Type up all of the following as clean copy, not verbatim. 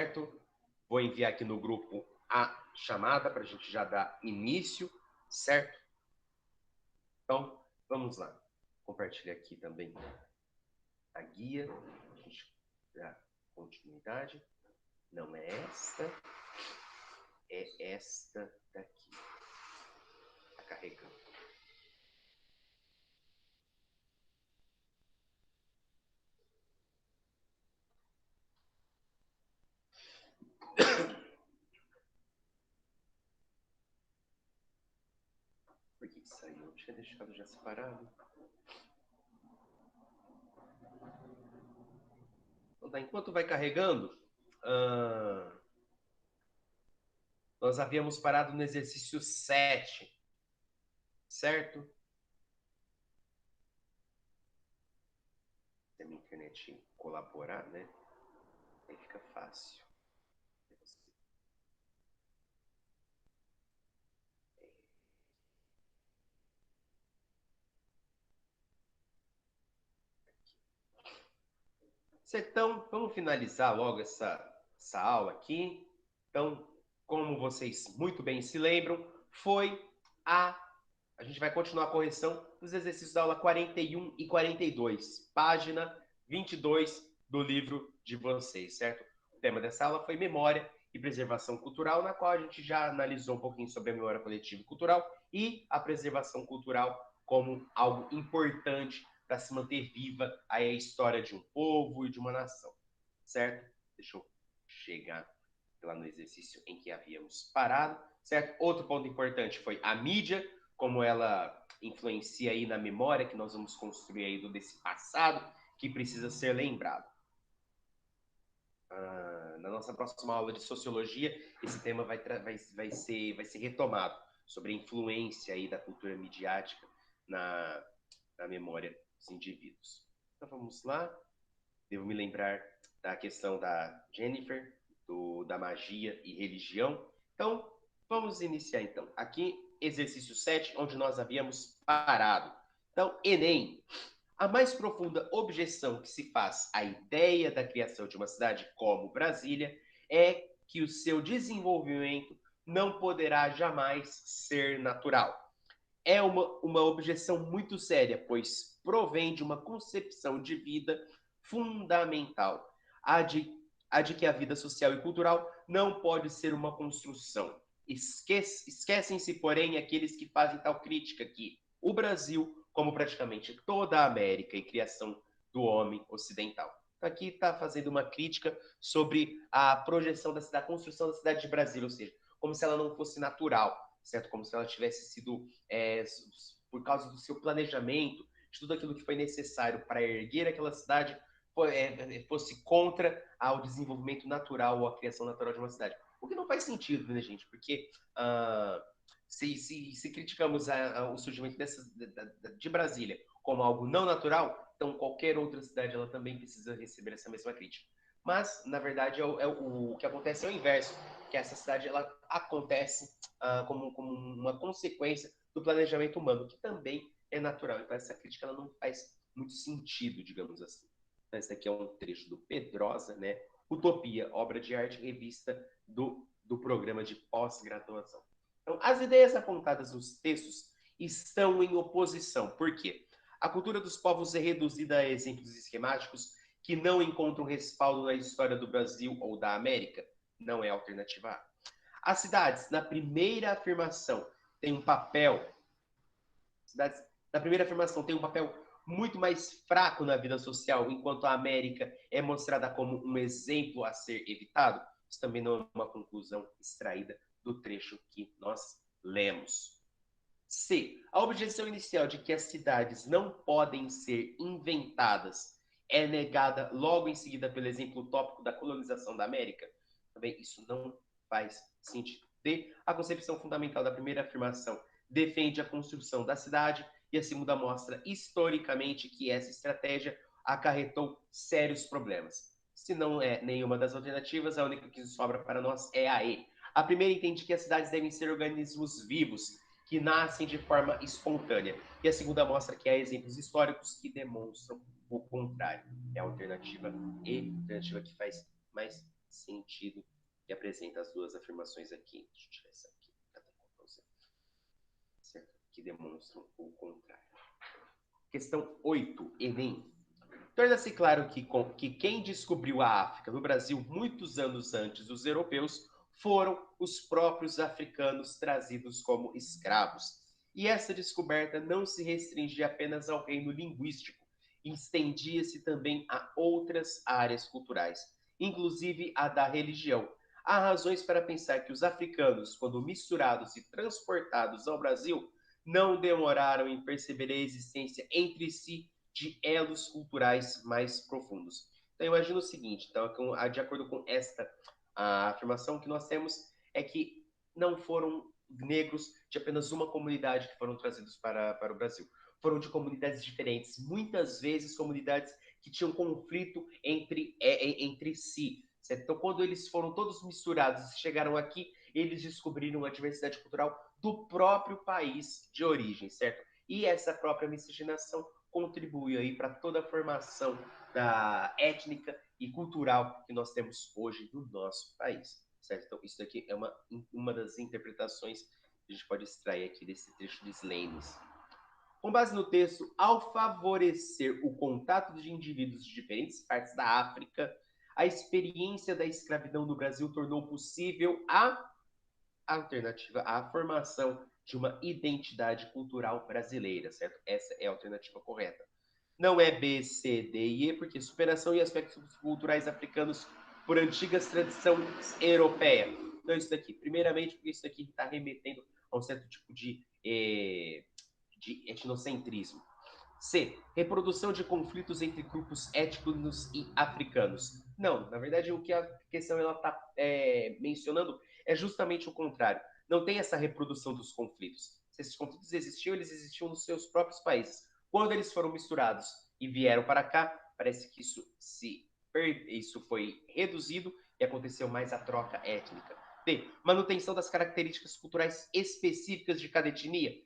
certo? Vou enviar aqui no grupo a chamada para a gente já dar início, certo? Então, vamos lá. Compartilhar aqui também a guia. A gente dá continuidade. Não é esta, é esta daqui. Está carregando. Por que saiu? Eu tinha deixado já separado. Então, tá, enquanto vai carregando, nós havíamos parado no exercício 7, certo? Se a minha internet colaborar, né? Aí fica fácil. Então, vamos finalizar logo essa aula aqui. Então, como vocês muito bem se lembram, foi a gente vai continuar a correção dos exercícios da aula 41 e 42, página 22 do livro de vocês, certo? O tema dessa aula foi memória e preservação cultural, na qual a gente já analisou um pouquinho sobre a memória coletiva e cultural e a preservação cultural como algo importante para se manter viva a história de um povo e de uma nação, certo? Deixa eu chegar lá no exercício em que havíamos parado, certo? Outro ponto importante foi a mídia, como ela influencia aí na memória que nós vamos construir aí desse passado que precisa ser lembrado. Na nossa próxima aula de sociologia, esse tema vai ser retomado, sobre a influência aí da cultura midiática na memória dos indivíduos. Então vamos lá. Devo me lembrar da questão da Jennifer, da magia e religião. Então, vamos iniciar então. Aqui, exercício 7, onde nós havíamos parado. Então, Enem. A mais profunda objeção que se faz à ideia da criação de uma cidade como Brasília é que o seu desenvolvimento não poderá jamais ser natural. É uma objeção muito séria, pois provém de uma concepção de vida fundamental, a de que a vida social e cultural não pode ser uma construção. Esquecem-se, porém, aqueles que fazem tal crítica que o Brasil, como praticamente toda a América e criação do homem ocidental. Aqui está fazendo uma crítica sobre a projeção da construção da cidade de Brasília, ou seja, como se ela não fosse natural, certo? Como se ela tivesse sido, por causa do seu planejamento, de tudo aquilo que foi necessário para erguer aquela cidade, fosse contra ao desenvolvimento natural ou a criação natural de uma cidade. O que não faz sentido, né, gente? Porque se criticamos o surgimento de Brasília como algo não natural, então qualquer outra cidade ela também precisa receber essa mesma crítica. Mas, na verdade, o que acontece é o inverso, que essa cidade ela acontece como uma consequência do planejamento humano, que também é natural. Então, essa crítica ela não faz muito sentido, digamos assim. Então, esse aqui é um trecho do Pedrosa, né? Utopia, obra de arte, revista do programa de pós-graduação. Então, as ideias apontadas nos textos estão em oposição. Por quê? A cultura dos povos é reduzida a exemplos esquemáticos que não encontram respaldo na história do Brasil ou da América. Não é alternativa A. As cidades, na primeira afirmação, têm um papel... Cidades, na primeira afirmação, têm um papel muito mais fraco na vida social, enquanto a América é mostrada como um exemplo a ser evitado. Isso também não é uma conclusão extraída do trecho que nós lemos. C. A objeção inicial de que as cidades não podem ser inventadas é negada logo em seguida pelo exemplo utópico da colonização da América. Também isso não faz sentido. D. A concepção fundamental da primeira afirmação defende a construção da cidade e a segunda mostra historicamente que essa estratégia acarretou sérios problemas. Se não é nenhuma das alternativas, a única que sobra para nós é a E. A primeira entende que as cidades devem ser organismos vivos, que nascem de forma espontânea. E a segunda mostra que há exemplos históricos que demonstram o contrário. É a alternativa E, a alternativa que faz mais sentido que apresenta as duas afirmações aqui. Deixa eu tirar essa aqui. Certo? Que demonstram o contrário. Questão 8, Enem. Torna-se claro que quem descobriu a África no Brasil muitos anos antes dos europeus foram os próprios africanos trazidos como escravos. E essa descoberta não se restringia apenas ao reino linguístico, e estendia-se também a outras áreas culturais, inclusive a da religião. Há razões para pensar que os africanos, quando misturados e transportados ao Brasil, não demoraram em perceber a existência entre si de elos culturais mais profundos. Então, imagina o seguinte, então, de acordo com esta afirmação que nós temos, é que não foram negros de apenas uma comunidade que foram trazidos para o Brasil. Foram de comunidades diferentes, muitas vezes comunidades que tinham conflito entre si. Certo? Então, quando eles foram todos misturados e chegaram aqui, eles descobriram a diversidade cultural do próprio país de origem, certo? E essa própria miscigenação contribui aí para toda a formação da étnica e cultural que nós temos hoje no nosso país, certo? Então, isso daqui é uma das interpretações que a gente pode extrair aqui desse trecho de Slames. Com base no texto, ao favorecer o contato de indivíduos de diferentes partes da África, a experiência da escravidão no Brasil tornou possível a alternativa à formação de uma identidade cultural brasileira, certo? Essa é a alternativa correta. Não é B, C, D e E, porque superação e aspectos culturais africanos por antigas tradições europeias. Então, isso daqui, primeiramente, porque isso daqui está remetendo a um certo tipo de etnocentrismo. C. Reprodução de conflitos entre grupos étnicos e africanos. Não, na verdade, o que a questão está mencionando é justamente o contrário. Não tem essa reprodução dos conflitos. Se esses conflitos existiam, eles existiam nos seus próprios países. Quando eles foram misturados e vieram para cá, parece que isso foi reduzido e aconteceu mais a troca étnica. D. Manutenção das características culturais específicas de cada etnia.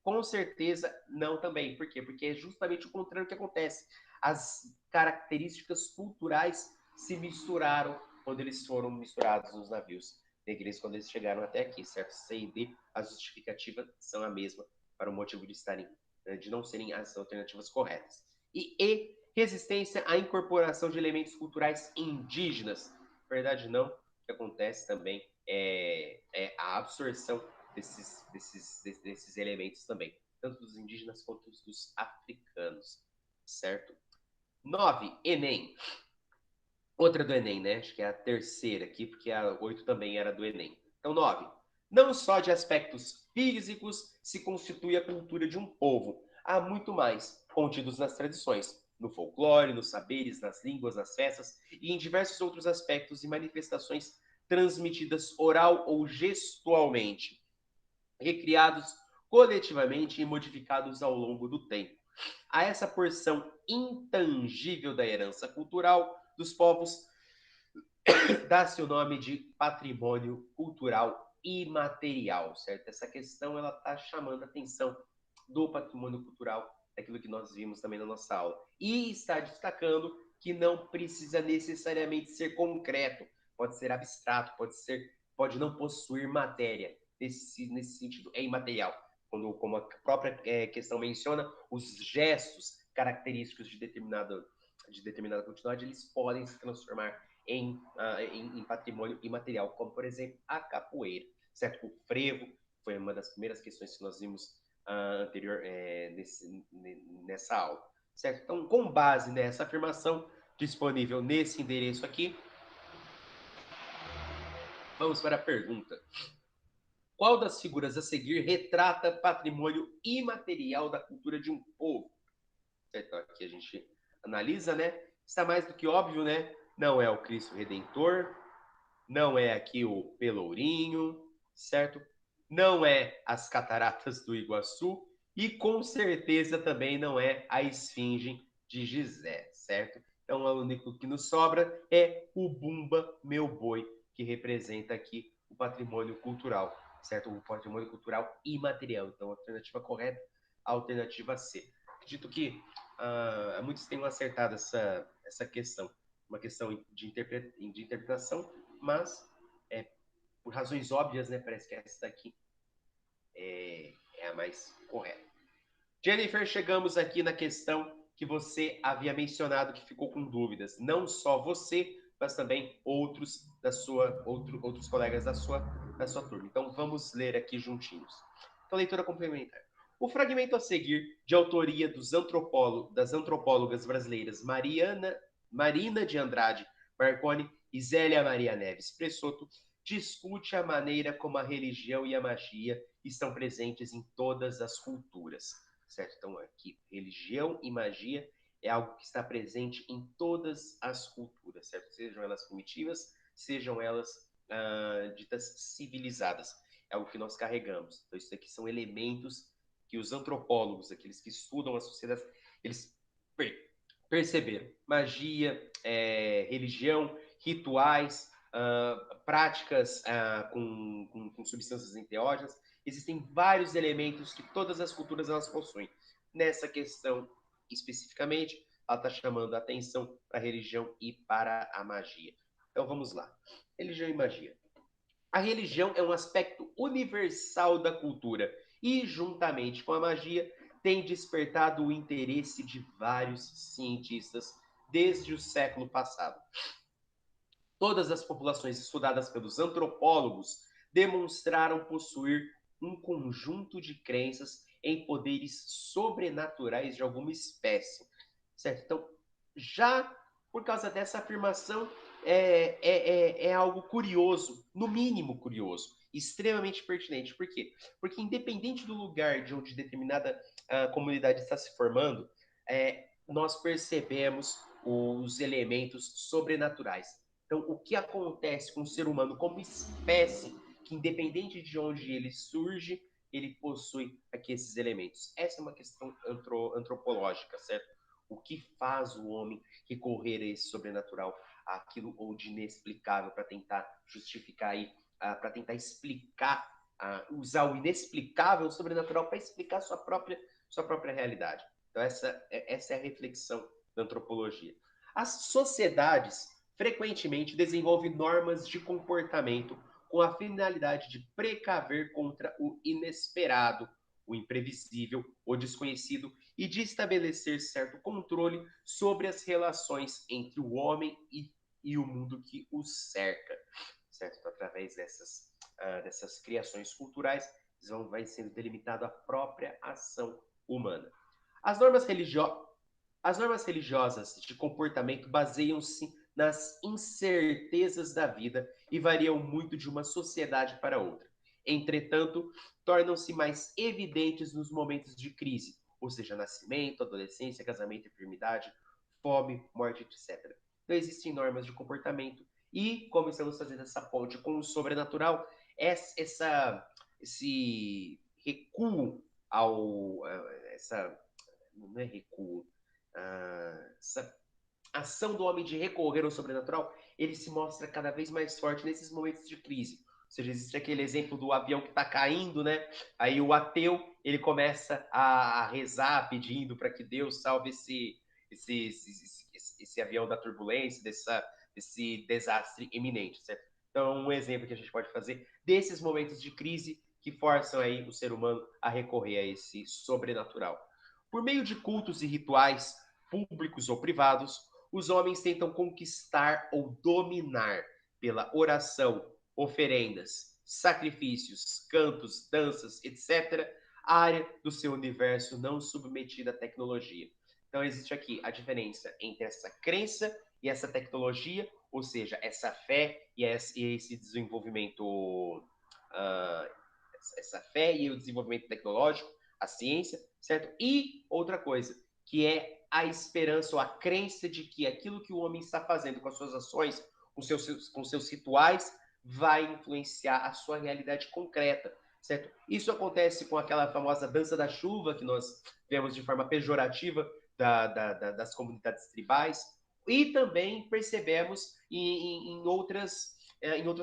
Com certeza não também. Por quê? Porque é justamente o contrário que acontece. As características culturais se misturaram quando eles foram misturados nos navios negreiros, quando eles chegaram até aqui, certo? C e D, a justificativa são a mesma para o motivo de não serem as alternativas corretas. E resistência à incorporação de elementos culturais indígenas. Na verdade, não. O que acontece também é a absorção desses elementos também, tanto dos indígenas quanto dos africanos, certo? 9, Enem. Outra do Enem, né? Acho que é a terceira aqui, porque a 8 também era do Enem. Então, 9. Não só de aspectos físicos se constitui a cultura de um povo, há muito mais contidos nas tradições, no folclore, nos saberes, nas línguas, nas festas e em diversos outros aspectos e manifestações transmitidas oral ou gestualmente, recriados coletivamente e modificados ao longo do tempo. A essa porção intangível da herança cultural dos povos dá-se o nome de patrimônio cultural imaterial, certo? Essa questão ela está chamando a atenção do patrimônio cultural, daquilo que nós vimos também na nossa aula. E está destacando que não precisa necessariamente ser concreto, pode ser abstrato, pode não possuir matéria. Nesse sentido, é imaterial. Como a própria questão menciona, os gestos característicos de determinada continuidade, eles podem se transformar em patrimônio imaterial, como, por exemplo, a capoeira, certo? O frevo foi uma das primeiras questões que nós vimos nessa aula, certo? Então, com base nessa afirmação disponível nesse endereço aqui, vamos para a pergunta. Qual das figuras a seguir retrata patrimônio imaterial da cultura de um povo? Certo? Aqui a gente analisa, né? Está mais do que óbvio, né? Não é o Cristo Redentor, não é aqui o Pelourinho, certo? Não é as Cataratas do Iguaçu e com certeza também não é a Esfinge de Gizé, certo? Então, o único que nos sobra é o Bumba Meu Boi, que representa aqui o patrimônio cultural, certo? O patrimônio cultural imaterial. Então, a alternativa correta, a alternativa C. Acredito que muitos tenham acertado essa questão. uma questão de interpretação, mas por razões óbvias, né, parece que essa daqui é a mais correta. Jennifer, chegamos aqui na questão que você havia mencionado que ficou com dúvidas. Não só você, mas também outros outros colegas da sua turma. Então vamos ler aqui juntinhos. Então, leitura complementar. O fragmento a seguir, de autoria das antropólogas brasileiras Marina de Andrade Marconi e Zélia Maria Neves Pressoto, discute a maneira como a religião e a magia estão presentes em todas as culturas. Certo? Então, aqui, religião e magia é algo que está presente em todas as culturas, certo? Sejam elas primitivas, sejam elas ditas civilizadas. É algo que nós carregamos. Então, isso aqui são elementos que os antropólogos, aqueles que estudam a sociedade, eles perceberam. Magia, religião, rituais, práticas com substâncias enteógenas. Existem vários elementos que todas as culturas elas possuem. Nessa questão especificamente, ela está chamando a atenção para a religião e para a magia. Então vamos lá. Religião e magia. A religião é um aspecto universal da cultura e, juntamente com a magia, tem despertado o interesse de vários cientistas desde o século passado. Todas as populações estudadas pelos antropólogos demonstraram possuir um conjunto de crenças em poderes sobrenaturais de alguma espécie, certo? Então, já por causa dessa afirmação, é algo curioso, no mínimo curioso, extremamente pertinente. Por quê? Porque independente do lugar de onde determinada comunidade está se formando, nós percebemos os elementos sobrenaturais. Então, o que acontece com o ser humano como espécie, que independente de onde ele surge, ele possui aqui esses elementos. Essa é uma questão antropológica, certo? O que faz o homem recorrer a esse sobrenatural, aquilo ou de inexplicável, para tentar justificar aí, para tentar explicar, usar o inexplicável, o sobrenatural, para explicar sua própria realidade. Então, essa é a reflexão da antropologia. As sociedades frequentemente desenvolvem normas de comportamento com a finalidade de precaver contra o inesperado, o imprevisível, o desconhecido e de estabelecer certo controle sobre as relações entre o homem e o mundo que o cerca, certo? Então, através dessas criações culturais, vai sendo delimitada a própria ação humana. As normas religiosas de comportamento baseiam-se nas incertezas da vida e variam muito de uma sociedade para outra. Entretanto, tornam-se mais evidentes nos momentos de crise, ou seja, nascimento, adolescência, casamento, enfermidade, fome, morte, etc. Então, existem normas de comportamento e, como estamos fazendo essa ponte com o sobrenatural, esse recuo não é recuo, essa ação do homem de recorrer ao sobrenatural, ele se mostra cada vez mais forte nesses momentos de crise. Ou seja, existe aquele exemplo do avião que está caindo, né? Aí o ateu, ele começa a rezar, pedindo para que Deus salve esse avião da turbulência, desse desastre iminente, certo? Então, um exemplo que a gente pode fazer desses momentos de crise que forçam aí o ser humano a recorrer a esse sobrenatural. Por meio de cultos e rituais, públicos ou privados, os homens tentam conquistar ou dominar pela oração, oferendas, sacrifícios, cantos, danças, etc., a área do seu universo não submetida à tecnologia. Então, existe aqui a diferença entre essa crença e essa tecnologia, ou seja, essa fé e esse desenvolvimento, essa fé e o desenvolvimento tecnológico, a ciência, certo? E outra coisa, que é a esperança ou a crença de que aquilo que o homem está fazendo com as suas ações, com seus rituais, vai influenciar a sua realidade concreta, certo? Isso acontece com aquela famosa dança da chuva que nós vemos de forma pejorativa das comunidades tribais, e também percebemos em outras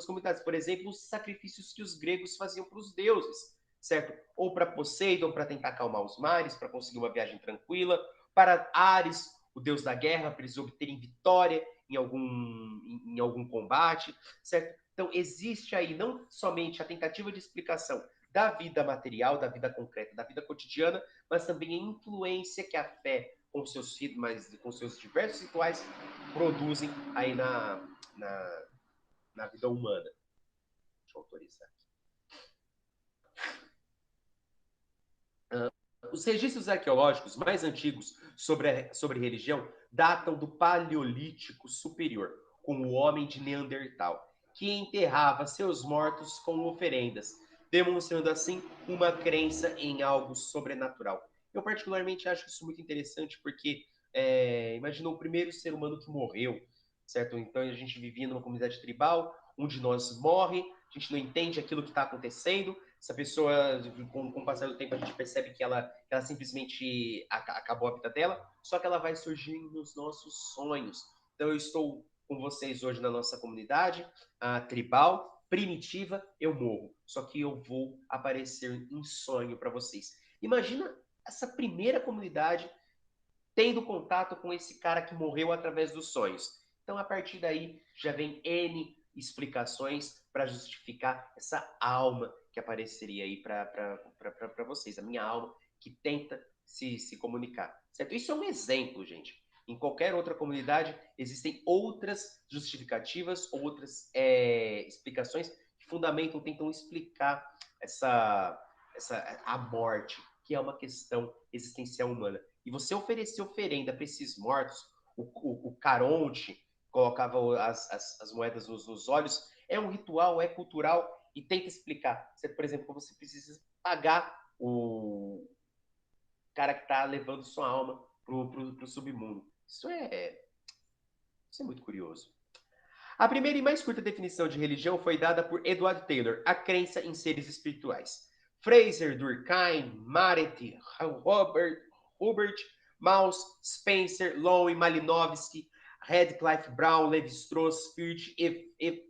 comunidades, por exemplo, os sacrifícios que os gregos faziam para os deuses, certo? Ou para Poseidon, para tentar acalmar os mares, para conseguir uma viagem tranquila, para Ares, o deus da guerra, para eles obterem vitória em algum combate, certo? Então, existe aí não somente a tentativa de explicação da vida material, da vida concreta, da vida cotidiana, mas também a influência que a fé, com seus diversos rituais, produzem aí na vida humana. Deixa eu autorizar. Os registros arqueológicos mais antigos sobre religião datam do Paleolítico Superior, com o homem de Neandertal, que enterrava seus mortos com oferendas, demonstrando assim uma crença em algo sobrenatural. Eu particularmente acho isso muito interessante porque imagina o primeiro ser humano que morreu, certo? Então a gente vivia numa comunidade tribal, um de nós morre, a gente não entende aquilo que está acontecendo, essa pessoa, com o passar do tempo, a gente percebe que ela simplesmente acabou a vida dela, só que ela vai surgir nos nossos sonhos. Então, eu estou com vocês hoje na nossa comunidade tribal, primitiva, eu morro. Só que eu vou aparecer em sonho para vocês. Imagina essa primeira comunidade tendo contato com esse cara que morreu através dos sonhos. Então, a partir daí, já vem N explicações para justificar essa alma que apareceria aí para vocês, a minha alma que tenta se comunicar. Certo? Isso é um exemplo, gente. Em qualquer outra comunidade, existem outras justificativas, outras explicações que fundamentam, tentam explicar a morte, que é uma questão existencial humana. E você oferecer oferenda para esses mortos, o Caronte colocava as moedas nos olhos, é um ritual, é cultural, e tenta explicar. Você, por exemplo, você precisa pagar o cara que está levando sua alma pro submundo. Isso é muito curioso. A primeira e mais curta definição de religião foi dada por Edward Taylor, a crença em seres espirituais. Fraser, Durkheim, Maret, Hubert, Maus, Spencer, Lowe, Malinowski, Radcliffe Brown, Levi-Strauss, Peart,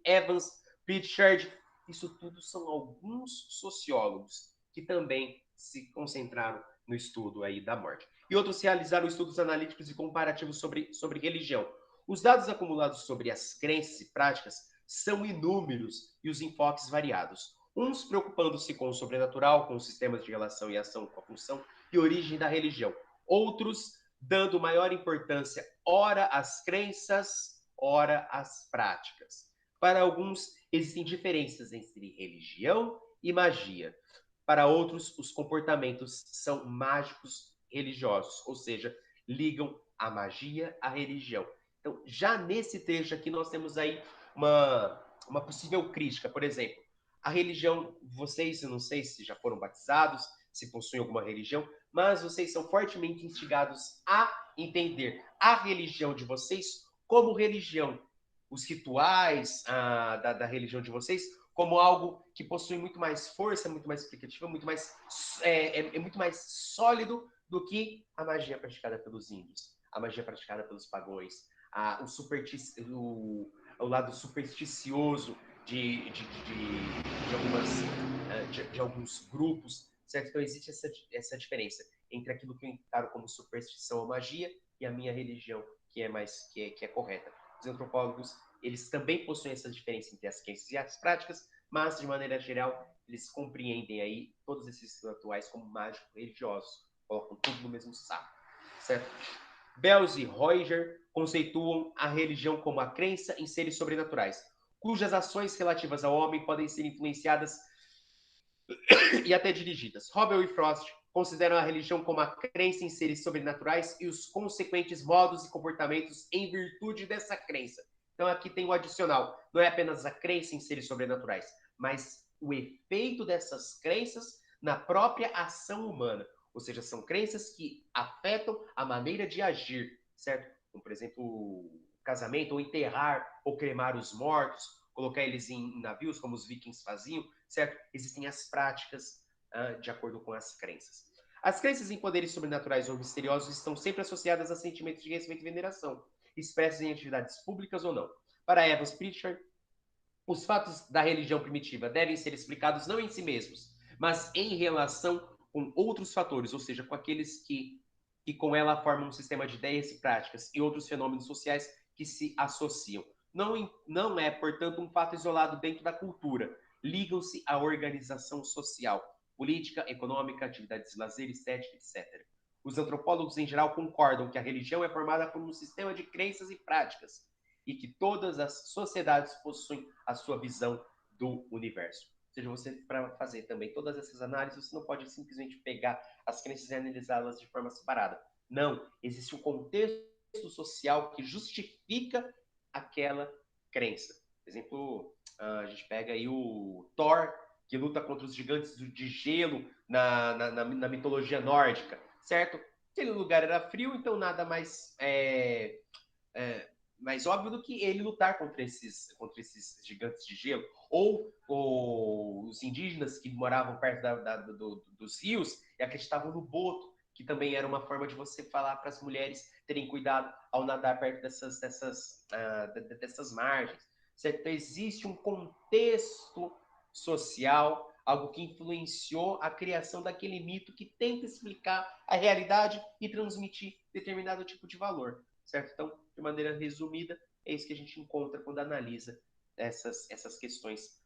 Evans, Pritchard, isso tudo são alguns sociólogos que também se concentraram no estudo aí da morte. E outros realizaram estudos analíticos e comparativos sobre religião. Os dados acumulados sobre as crenças e práticas são inúmeros e os enfoques variados. Uns preocupando-se com o sobrenatural, com os sistemas de relação e ação com a função e origem da religião. Outros dando maior importância, ora às crenças, ora às práticas. Para alguns, existem diferenças entre religião e magia. Para outros, os comportamentos são mágicos religiosos, ou seja, ligam a magia à religião. Então, já nesse trecho aqui, nós temos aí uma possível crítica. Por exemplo, a religião, vocês, eu não sei se já foram batizados, se possuem alguma religião, mas vocês são fortemente instigados a entender a religião de vocês como religião. Os rituais da religião de vocês como algo que possui muito mais força, muito mais explicativa, muito mais sólido do que a magia praticada pelos índios, a magia praticada pelos pagões, o lado supersticioso de alguns grupos, certo? Então existe essa diferença entre aquilo que eu encaro como superstição ou magia e a minha religião, que é correta. Os antropólogos, eles também possuem essa diferença entre as crenças e as práticas, mas de maneira geral eles compreendem aí todos esses rituais como mágicos religiosos, colocam tudo no mesmo saco, certo? Belz e Roger conceituam a religião como a crença em seres sobrenaturais, cujas ações relativas ao homem podem ser influenciadas e até dirigidas. Hobel e Frost consideram a religião como a crença em seres sobrenaturais e os consequentes modos e comportamentos em virtude dessa crença. Então aqui tem o adicional, não é apenas a crença em seres sobrenaturais, mas o efeito dessas crenças na própria ação humana. Ou seja, são crenças que afetam a maneira de agir, certo? Como, por exemplo, casamento, ou enterrar, ou cremar os mortos, colocar eles em navios, como os vikings faziam, certo? Existem as práticas de acordo com as crenças. As crenças em poderes sobrenaturais ou misteriosos estão sempre associadas a sentimentos de respeito e veneração, expressos em atividades públicas ou não. Para Evans Pritchard, os fatos da religião primitiva devem ser explicados não em si mesmos, mas em relação com outros fatores, ou seja, com aqueles que com ela formam um sistema de ideias e práticas e outros fenômenos sociais que se associam. Não é, portanto, um fato isolado dentro da cultura. Ligam-se à organização social, política, econômica, atividades de lazer, estética, etc. Os antropólogos, em geral, concordam que a religião é formada por um sistema de crenças e práticas e que todas as sociedades possuem a sua visão do universo. Ou seja, você, para fazer também todas essas análises, você não pode simplesmente pegar as crenças e analisá-las de forma separada. Não, existe um contexto social que justifica aquela crença. Por exemplo, a gente pega aí o Thor, que luta contra os gigantes de gelo na mitologia nórdica, certo? Aquele lugar era frio, então nada mais mais óbvio do que ele lutar contra esses gigantes de gelo. Ou os indígenas que moravam perto dos rios e acreditavam no boto, que também era uma forma de você falar para as mulheres terem cuidado ao nadar perto dessas margens. Certo? Então, existe um contexto social, algo que influenciou a criação daquele mito que tenta explicar a realidade e transmitir determinado tipo de valor. Certo? Então, de maneira resumida, é isso que a gente encontra quando analisa essas questões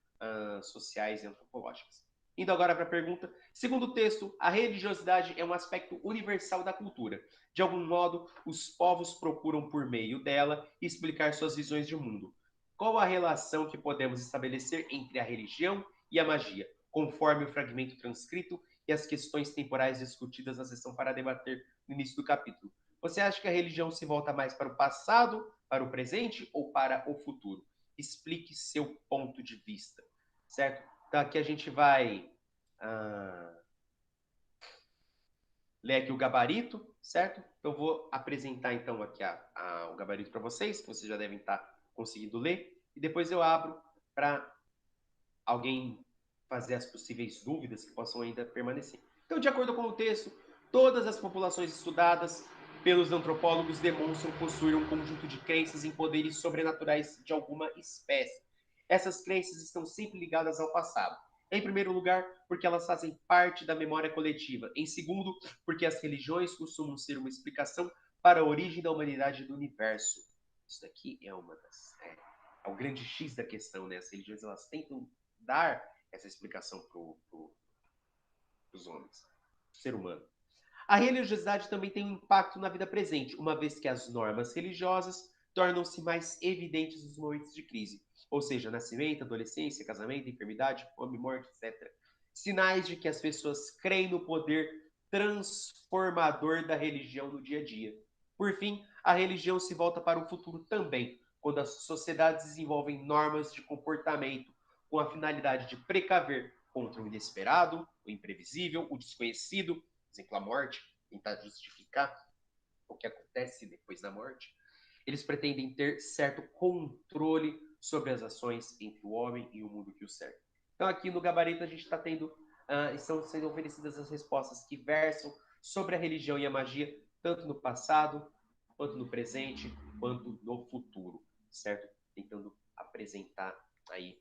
sociais e antropológicas. Indo agora para a pergunta. Segundo o texto, a religiosidade é um aspecto universal da cultura. De algum modo, os povos procuram, por meio dela, explicar suas visões de mundo. Qual a relação que podemos estabelecer entre a religião e a magia, conforme o fragmento transcrito e as questões temporais discutidas na sessão para debater no início do capítulo? Você acha que a religião se volta mais para o passado, para o presente ou para o futuro? Explique seu ponto de vista, certo? Então aqui a gente vai ler aqui o gabarito, certo? Eu vou apresentar então aqui o gabarito para vocês, que vocês já devem estar conseguindo ler, e depois eu abro para alguém fazer as possíveis dúvidas que possam ainda permanecer. Então, de acordo com o texto, todas as populações estudadas pelos antropólogos demonstram possuir um conjunto de crenças em poderes sobrenaturais de alguma espécie. Essas crenças estão sempre ligadas ao passado. Em primeiro lugar, porque elas fazem parte da memória coletiva. Em segundo, porque as religiões costumam ser uma explicação para a origem da humanidade e do universo. Isso daqui é é o grande X da questão, né? As religiões elas tentam dar essa explicação para os homens, pro ser humano. A religiosidade também tem um impacto na vida presente, uma vez que as normas religiosas tornam-se mais evidentes nos momentos de crise, ou seja, nascimento, adolescência, casamento, enfermidade, fome, morte, etc. Sinais de que as pessoas creem no poder transformador da religião no dia a dia. Por fim, a religião se volta para o futuro também, quando as sociedades desenvolvem normas de comportamento com a finalidade de precaver contra o inesperado, o imprevisível, o desconhecido, por exemplo, a morte, tentar justificar o que acontece depois da morte. Eles pretendem ter certo controle sobre as ações entre o homem e o mundo que o cerca. Então, aqui no gabarito, a gente está tendo, estão sendo oferecidas as respostas que versam sobre a religião e a magia, tanto no passado, quanto no presente, quanto no futuro, certo? Tentando apresentar aí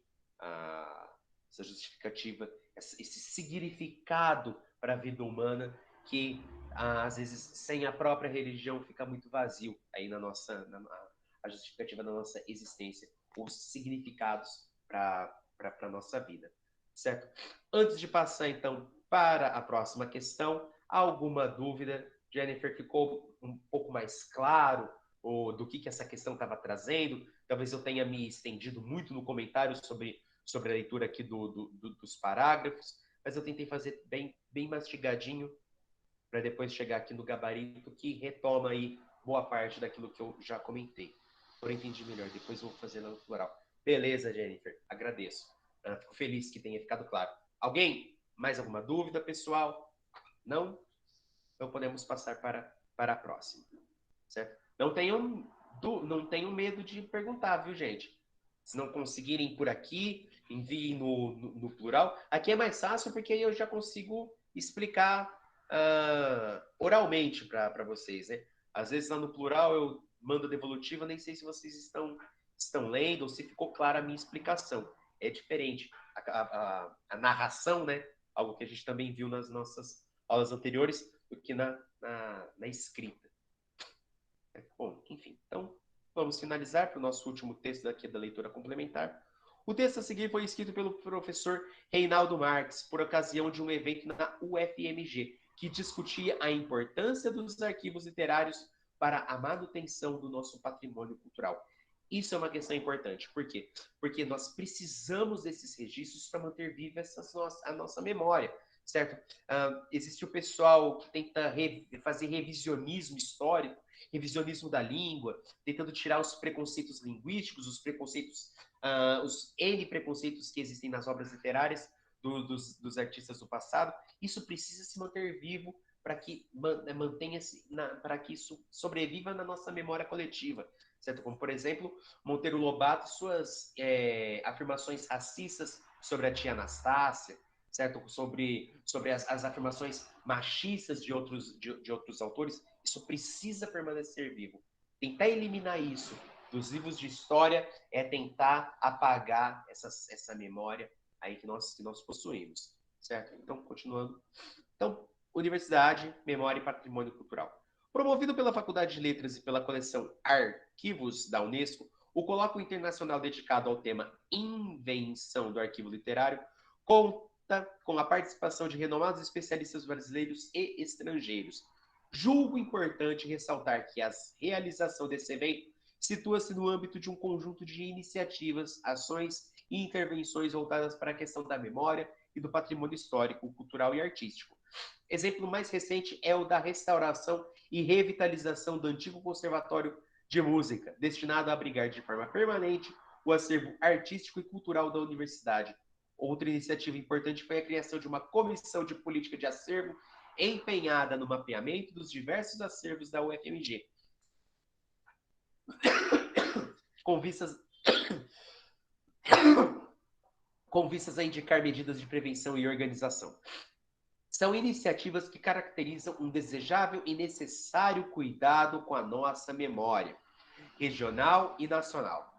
essa justificativa, esse significado para a vida humana que às vezes sem a própria religião fica muito vazio aí a justificativa da nossa existência, os significados para a nossa vida, certo? Antes de passar então para a próxima questão, alguma dúvida? Jennifer, ficou um pouco mais claro do que essa questão estava trazendo? Talvez eu tenha me estendido muito no comentário sobre a leitura aqui dos parágrafos, mas eu tentei fazer bem mastigadinho para depois chegar aqui no gabarito que retoma aí boa parte daquilo que eu já comentei. Agora entendi melhor, depois vou fazer no plural. Beleza, Jennifer, agradeço. Fico feliz que tenha ficado claro. Alguém? Mais alguma dúvida, pessoal? Não? Então podemos passar para a próxima. Certo? Não tenham medo de perguntar, viu, gente? Se não conseguirem por aqui, enviem no plural. Aqui é mais fácil porque aí eu já consigo explicar oralmente para vocês, né? Às vezes lá no plural eu mando a devolutiva, nem sei se vocês estão lendo ou se ficou clara a minha explicação. É diferente. A narração, né? Algo que a gente também viu nas nossas aulas anteriores, do que na escrita. Bom, enfim, então vamos finalizar para o nosso último texto daqui da leitura complementar. O texto a seguir foi escrito pelo professor Reinaldo Marques, por ocasião de um evento na UFMG, que discutia a importância dos arquivos literários para a manutenção do nosso patrimônio cultural. Isso é uma questão importante. Por quê? Porque nós precisamos desses registros para manter viva a nossa memória, certo? Existe o pessoal que tenta fazer revisionismo histórico, revisionismo da língua, tentando tirar os preconceitos linguísticos, os preconceitos, os N preconceitos que existem nas obras literárias dos artistas do passado. Isso precisa se manter vivo para que para que isso sobreviva na nossa memória coletiva, certo? Como, por exemplo, Monteiro Lobato, suas afirmações racistas sobre a tia Anastácia, certo? Sobre as afirmações machistas de outros autores. Isso precisa permanecer vivo. Tentar eliminar isso dos livros de história é tentar apagar essa memória aí que nós possuímos, certo? Então, continuando. Então, Universidade, Memória e Patrimônio Cultural. Promovido pela Faculdade de Letras e pela coleção Arquivos da Unesco, o colóquio internacional dedicado ao tema Invenção do Arquivo Literário conta com a participação de renomados especialistas brasileiros e estrangeiros. Julgo importante ressaltar que a realização desse evento situa-se no âmbito de um conjunto de iniciativas, ações e intervenções voltadas para a questão da memória e do patrimônio histórico, cultural e artístico. Exemplo mais recente é o da restauração e revitalização do antigo Conservatório de Música, destinado a abrigar de forma permanente o acervo artístico e cultural da universidade. Outra iniciativa importante foi a criação de uma comissão de política de acervo empenhada no mapeamento dos diversos acervos da UFMG, com vistas a indicar medidas de prevenção e organização. São iniciativas que caracterizam um desejável e necessário cuidado com a nossa memória, regional e nacional.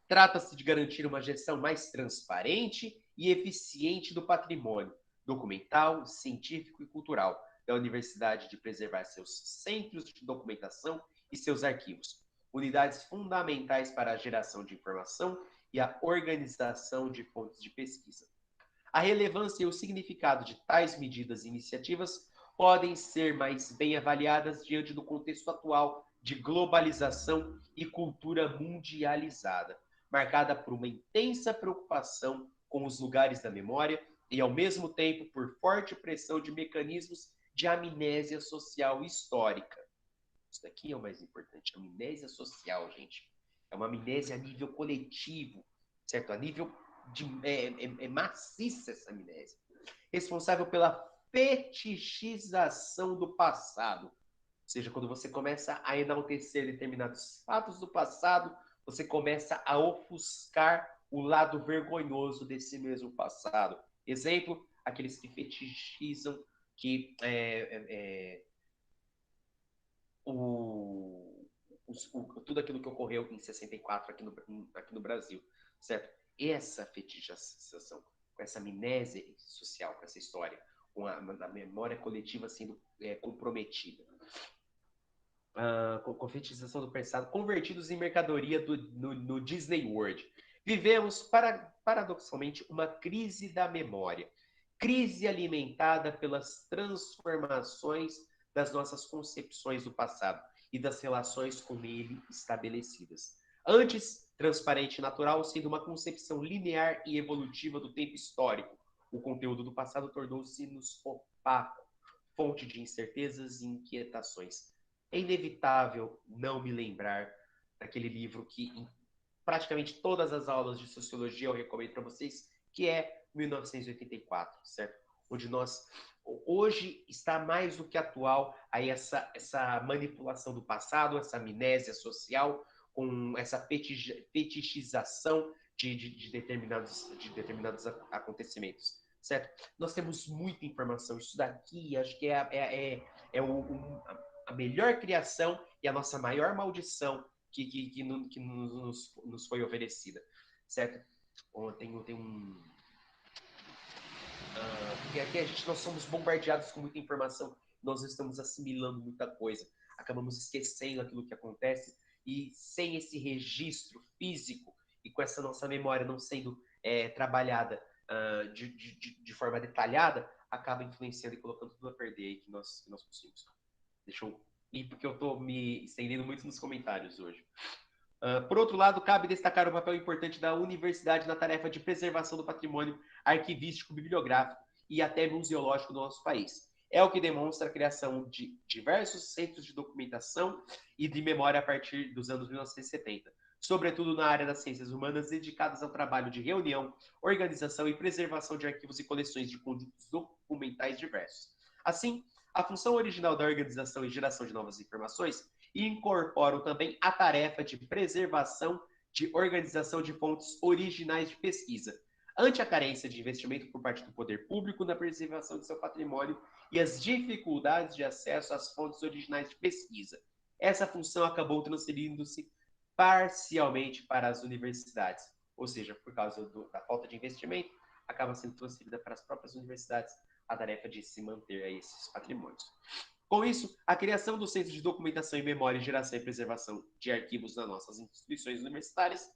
Trata-se de garantir uma gestão mais transparente e eficiente do patrimônio documental, científico e cultural da universidade, de preservar seus centros de documentação e seus arquivos, unidades fundamentais para a geração de informação e a organização de fontes de pesquisa. A relevância e o significado de tais medidas e iniciativas podem ser mais bem avaliadas diante do contexto atual de globalização e cultura mundializada, marcada por uma intensa preocupação com os lugares da memória e, ao mesmo tempo, por forte pressão de mecanismos de amnésia social histórica. Isso daqui é o mais importante, amnésia social, gente. É uma amnésia a nível coletivo, certo? A nível maciça essa amnésia. Responsável pela fetichização do passado. Ou seja, quando você começa a enaltecer determinados fatos do passado, você começa a ofuscar o lado vergonhoso desse mesmo passado. Exemplo, aqueles que fetichizam que tudo aquilo que ocorreu em 64 aqui no Brasil, certo? Essa fetichização, com essa amnésia social, com essa história, com a memória coletiva sendo comprometida. Com a fetichização do passado, convertidos em mercadoria no Disney World. Vivemos, paradoxalmente, uma crise da memória. Crise alimentada pelas transformações das nossas concepções do passado e das relações com ele estabelecidas. Antes, transparente e natural, sendo uma concepção linear e evolutiva do tempo histórico, o conteúdo do passado tornou-se-nos opaco, fonte de incertezas e inquietações. É inevitável não me lembrar daquele livro que, em praticamente todas as aulas de sociologia, eu recomendo para vocês, que é 1984, certo? Onde hoje está mais do que atual aí essa manipulação do passado, essa amnésia social, com essa fetichização de determinados acontecimentos, certo? Nós temos muita informação. Isso daqui, acho que a melhor criação e a nossa maior maldição que nos foi oferecida, certo? Tem um... porque aqui nós somos bombardeados com muita informação, nós estamos assimilando muita coisa, acabamos esquecendo aquilo que acontece e sem esse registro físico e com essa nossa memória não sendo trabalhada de forma detalhada, acaba influenciando e colocando tudo a perder aí que nós conseguimos. Deixa eu ir, porque eu estou me estendendo muito nos comentários hoje. Por outro lado, cabe destacar o papel importante da universidade na tarefa de preservação do patrimônio arquivístico, bibliográfico e até museológico do nosso país. É o que demonstra a criação de diversos centros de documentação e de memória a partir dos anos 1970, sobretudo na área das ciências humanas, dedicadas ao trabalho de reunião, organização e preservação de arquivos e coleções de conjuntos documentais diversos. Assim, a função original da organização e geração de novas informações incorporam também a tarefa de preservação de organização de fontes originais de pesquisa, ante a carência de investimento por parte do poder público na preservação de seu patrimônio e as dificuldades de acesso às fontes originais de pesquisa. Essa função acabou transferindo-se parcialmente para as universidades, ou seja, por causa da falta de investimento, acaba sendo transferida para as próprias universidades a tarefa de se manter a esses patrimônios. Com isso, a criação do Centro de Documentação e Memória, Geração e Preservação de Arquivos nas nossas instituições universitárias,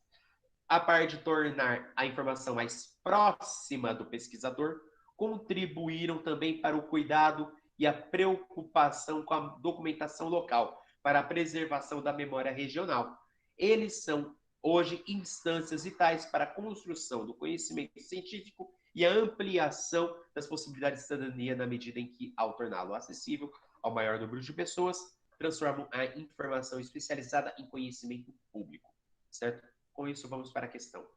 a par de tornar a informação mais próxima do pesquisador, contribuíram também para o cuidado e a preocupação com a documentação local, para a preservação da memória regional. Eles são, hoje, instâncias vitais para a construção do conhecimento científico e a ampliação das possibilidades de cidadania na medida em que, ao torná-lo acessível ao maior número de pessoas, transformam a informação especializada em conhecimento público, certo? Com isso, vamos para a questão.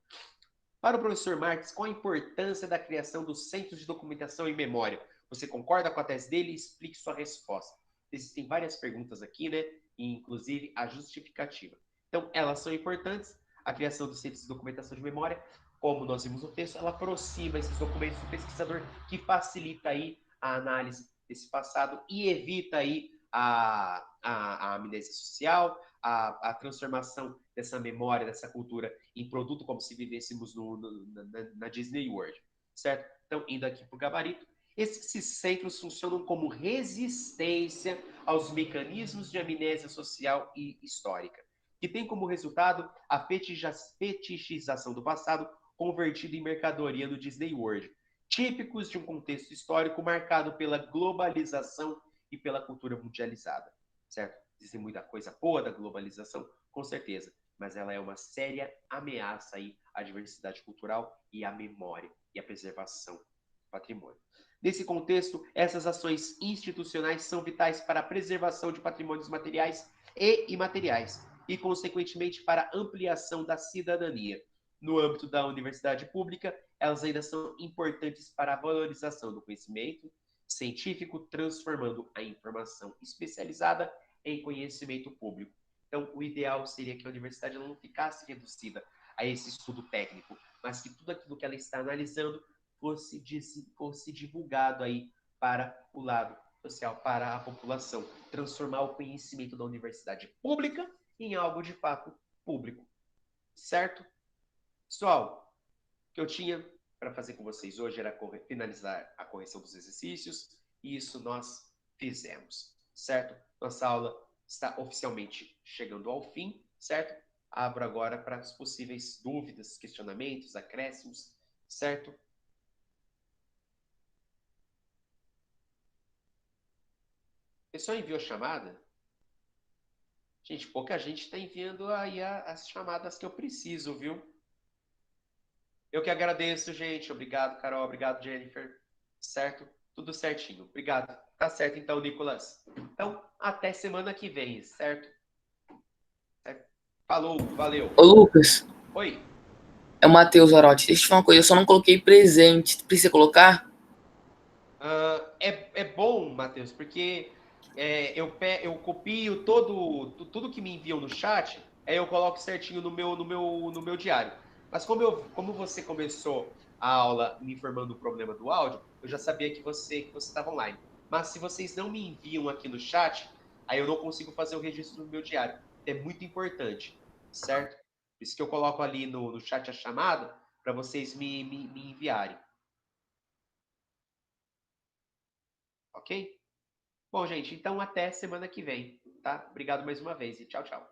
Para o professor Marques, qual a importância da criação dos centros de documentação e memória? Você concorda com a tese dele? Explique sua resposta. Existem várias perguntas aqui, né? E, inclusive, a justificativa. Então, elas são importantes. A criação dos centros de documentação de memória, como nós vimos no texto, ela aproxima esses documentos do pesquisador, que facilita aí a análise desse passado e evita aí a amnésia social, a transformação dessa memória, dessa cultura em produto como se vivêssemos na Disney World, certo? Então, indo aqui para o gabarito, esses centros funcionam como resistência aos mecanismos de amnésia social e histórica, que tem como resultado a fetichização do passado convertido em mercadoria no Disney World, típicos de um contexto histórico marcado pela globalização e pela cultura mundializada, certo? Existe muita coisa boa da globalização, com certeza, mas ela é uma séria ameaça aí à diversidade cultural e à memória e à preservação do patrimônio. Nesse contexto, essas ações institucionais são vitais para a preservação de patrimônios materiais e imateriais e, consequentemente, para a ampliação da cidadania. No âmbito da universidade pública, elas ainda são importantes para a valorização do conhecimento científico, transformando a informação especializada em conhecimento público. Então, o ideal seria que a universidade não ficasse reduzida a esse estudo técnico, mas que tudo aquilo que ela está analisando fosse divulgado aí para o lado social, para a população, transformar o conhecimento da universidade pública em algo de fato público, certo? Pessoal, o que eu tinha para fazer com vocês hoje era finalizar a correção dos exercícios, e isso nós fizemos, certo? Nossa aula está oficialmente chegando ao fim, certo? Abro agora para as possíveis dúvidas, questionamentos, acréscimos, certo? O pessoal enviou chamada? Gente, pouca gente está enviando aí as chamadas que eu preciso, viu? Eu que agradeço, gente. Obrigado, Carol. Obrigado, Jennifer. Certo? Tudo certinho. Obrigado. Tá certo, então, Nicolas. Então, até semana que vem, certo? Falou, valeu. Ô, Lucas, Oi. é o Matheus Orotti. Deixa eu te falar uma coisa, eu só não coloquei presente. Precisa colocar? É bom, Matheus, porque eu copio tudo que me enviam no chat, aí eu coloco certinho no meu diário. Mas como você começou a aula me informando do problema do áudio, eu já sabia que você estava online. Mas se vocês não me enviam aqui no chat, aí eu não consigo fazer o registro no meu diário. É muito importante, certo? Por isso que eu coloco ali no chat a chamada para vocês me enviarem. Ok? Bom, gente, então até semana que vem, tá? Obrigado mais uma vez e tchau, tchau.